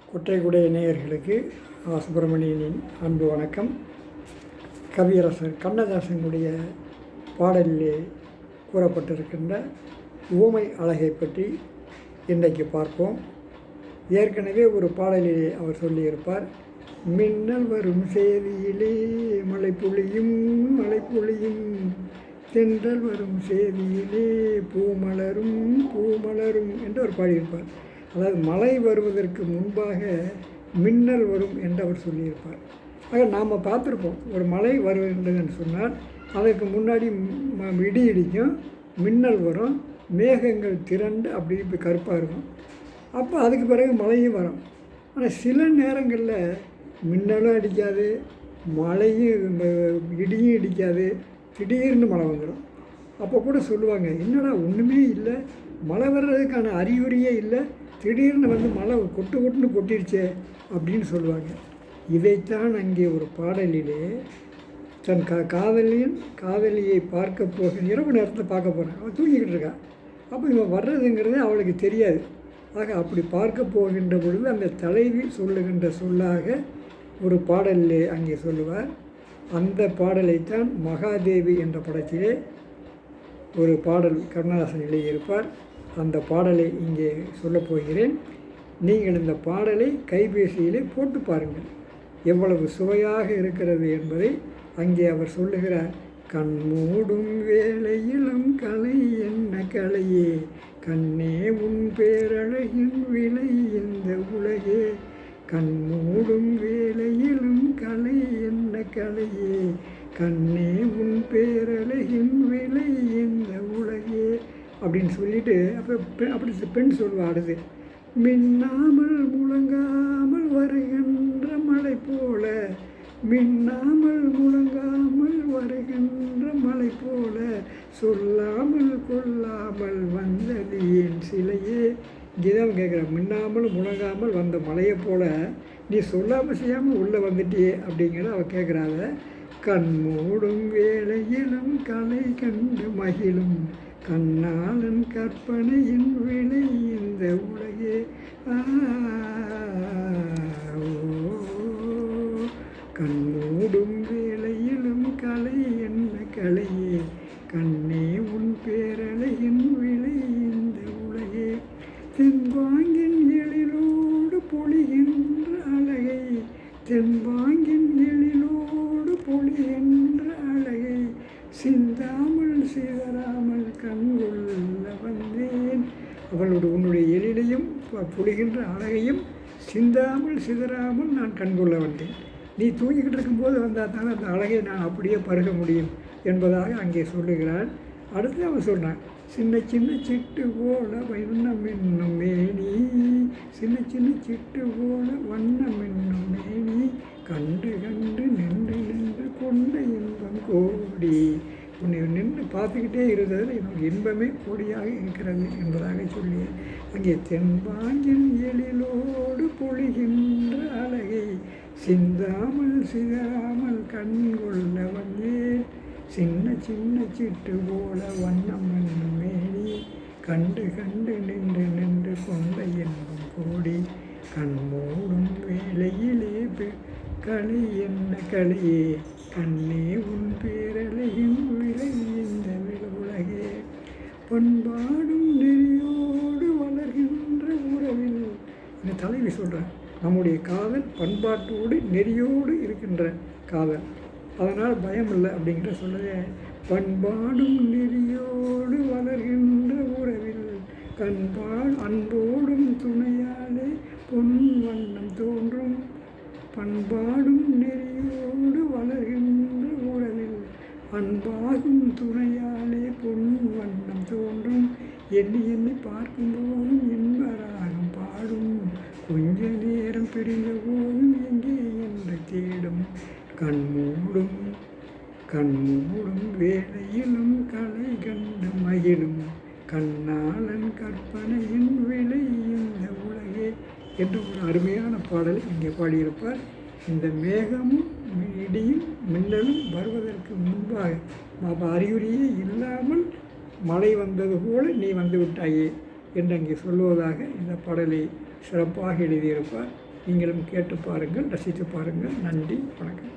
குற்றைக்குடை நேயர்களுக்கு சுப்பிரமணியனின் அன்பு வணக்கம். கவியரசர் கண்ணதாசனுடைய பாடலிலே கூறப்பட்டிருக்கின்ற உவமை அழகை பற்றி இன்றைக்கு பார்ப்போம். ஏற்கனவே ஒரு பாடலிலே அவர் சொல்லியிருப்பார், மின்னல் வரும் செய்தியிலே மழை பொழியும் தென்றல் வரும் செய்தியிலே பூமலரும் என்று அவர் பாடியிருப்பார். அதாவது மழை வருவதற்கு முன்பாக மின்னல் வரும் என்று அவர் சொல்லியிருப்பார். ஆக நாம் பார்த்துருப்போம், ஒரு மழை வருகின்றதுன்னு சொன்னால் அதற்கு முன்னாடி இடி இடிக்கும், மின்னல் வரும், மேகங்கள் திரண்டு அப்படி இப்போ கருப்பாக இருக்கும். அப்போ அதுக்கு பிறகு மழையும் வரும். ஆனால் சில நேரங்களில் மின்னலும் அடிக்காது, மழையும் இடியும் இடிக்காது, திடீர்னு மழை வந்துடும். அப்போ கூட சொல்லுவாங்க, என்னடா ஒன்றுமே இல்லை, மழை வர்றதுக்கான அறிகுறியே இல்லை, திடீர்னு வந்து மழை கொட்டுன்னு கொட்டிருச்சே அப்படின்னு சொல்லுவாங்க. இதைத்தான் அங்கே ஒரு பாடலிலே தன் காதலியை பார்க்க போகிற இரவு நேரத்தில் பார்க்க போகிறேன், அவள் தூங்கிக்கிட்டு இருக்கா. அப்போ இவன் வர்றதுங்கிறது அவளுக்கு தெரியாது. ஆக அப்படி பார்க்க போகின்ற பொழுது அந்த தலைவி சொல்லுகின்ற சொல்லாக ஒரு பாடலிலே அங்கே சொல்லுவார். அந்த பாடலைத்தான் மகாதேவி என்ற படத்திலே ஒரு பாடல் கண்ணதாசன் எழுதியிருப்பார். அந்த பாடலை இங்கே சொல்லப் போகிறேன். நீங்கள் இந்த பாடலை கைபேசியிலே போட்டு பாருங்கள், எவ்வளவு சுவையாக இருக்கிறது என்பதை அங்கே அவர் சொல்லுகிறார். கண் மூடும் வேளையிலும் கலை என்ன கலையே, கண்ணே உன் பேரழகின் விலை இந்த உலகே, கண் மூடும் வேளையிலும் கலை என்ன கலையே, கண்ணே உன் பேரழகின் விலை இந்த உலகே அப்படின்னு சொல்லிட்டு அப்படி பெண் சொல்லுவா. அடுத்து, மின்னாமல் முழங்காமல் வருகின்ற மழை போல, மின்னாமல் முழங்காமல் வருகின்ற மழை போல, சொல்லாமல் கொள்ளாமல் வந்தது என் சிலையே. இங்கேதான் கேட்குறேன், மின்னாமல் முழங்காமல் வந்த மழையை போல நீ சொல்லாமல் செய்யாமல் உள்ளே வந்துட்டியே அப்படிங்கிறத அவள் கேட்குறாங்க. கண் மூடும் வேளையிலும் கலை கண்டு மகிழும், கண்ணாளன் கற்பனையின் விலை இந்த உலகே. கண் மூடும் வேளையிலும் கலை என்ன கலையே, கண்ணே உன் பேரழகின் விலை இந்த உலகே, தென்பாங்கின் எழிலோடு பொழிகின்ற அழகை, தென்பாங்கின் எழிலோடு பொழிகின்ற அழகை, சிந்தாமல் சிதறாமல் கண்கொள்ள வந்தேன். அவளோடு உன்னுடைய எழிலையும் பொழிகின்ற அழகையும் சிந்தாமல் சிதறாமல் நான் கண்கொள்ள வந்தேன். நீ தூங்கிக்கிட்டு இருக்கும்போது வந்தால் தானே அந்த அழகை நான் அப்படியே பருக முடியும் என்பதாக அங்கே சொல்லுகிறாள். அடுத்து அவன் சொன்னான், சின்ன சின்ன சிட்டு போல வண்ணம் என்னும் மேனி, சின்ன சின்ன சிட்டு போல வண்ணம் என்னும் மேனி, கண்டு கண்டு நின்று நின்று கொண்ட இன்பம் கோடி, உன்னை நின்று பார்த்துக்கிட்டே இருந்ததில் எனக்கு இன்பமே கோடியாக இருக்கிறது என்பதாக சொல்லி அங்கே தென்பாங்கின் எழிலோடு பொழிகின்ற அழகை, சிந்தாமல் சிதறாமல் கண்கொள்ள வந்தேன், சின்ன சின்ன சிட்டு போல வண்ணம் என்னும் மேனி, கண்டு கண்டு நின்று நின்று கொண்ட இன்பம் கோடி, கண் மூடும் வேளையிலே களி என்ன களியே, கண்ணே உன் பேரலையும் விலை இந்த உலகே, பண்பாடும் நெறியோடு வளர்கின்ற உறவில். இந்த தலைவி சொல்கிறேன், நம்முடைய காதல் பண்பாட்டோடு நெறியோடு இருக்கின்ற காதல், அதனால் பயம் இல்லை அப்படிங்கிற சொல்லவே. பண்பாடும் நெறியோடு வளர்கின்ற உறவில், அன்போடும் துணையாலே பொன் வண்ணம் தோன்றும், பண்பாடும் நெறியோடு வளர்கின்ற உறவில், அன்பாகும் துணையாலே பொன் வண்ணம் தோன்றும், எண்ணி எண்ணி பார்க்கும்போதும் இன்பராகம் பாடும், கொஞ்ச நேரம் பிரிந்த போதும் எங்கே என்று தேடும், கண் மூடும் வேளையிலும் கலை கண்டு மகிழும், கண்ணாளன் கற்பனையின் விலை இந்த உலகே என்று ஒரு அருமையான பாடலை இங்கே பாடியிருப்பார். இந்த மேகமும் இடியும் மின்னலும் வருவதற்கு முன்பாக அறிகுறியே இல்லாமல் மழை வந்தது போல நீ வந்து விட்டாயே என்று அங்கே சொல்லுவதாக இந்த பாடலை சிறப்பாக எழுதியிருப்பார். நீங்களும் கேட்டு பாருங்கள், ரசித்து பாருங்கள். நன்றி, வணக்கம்.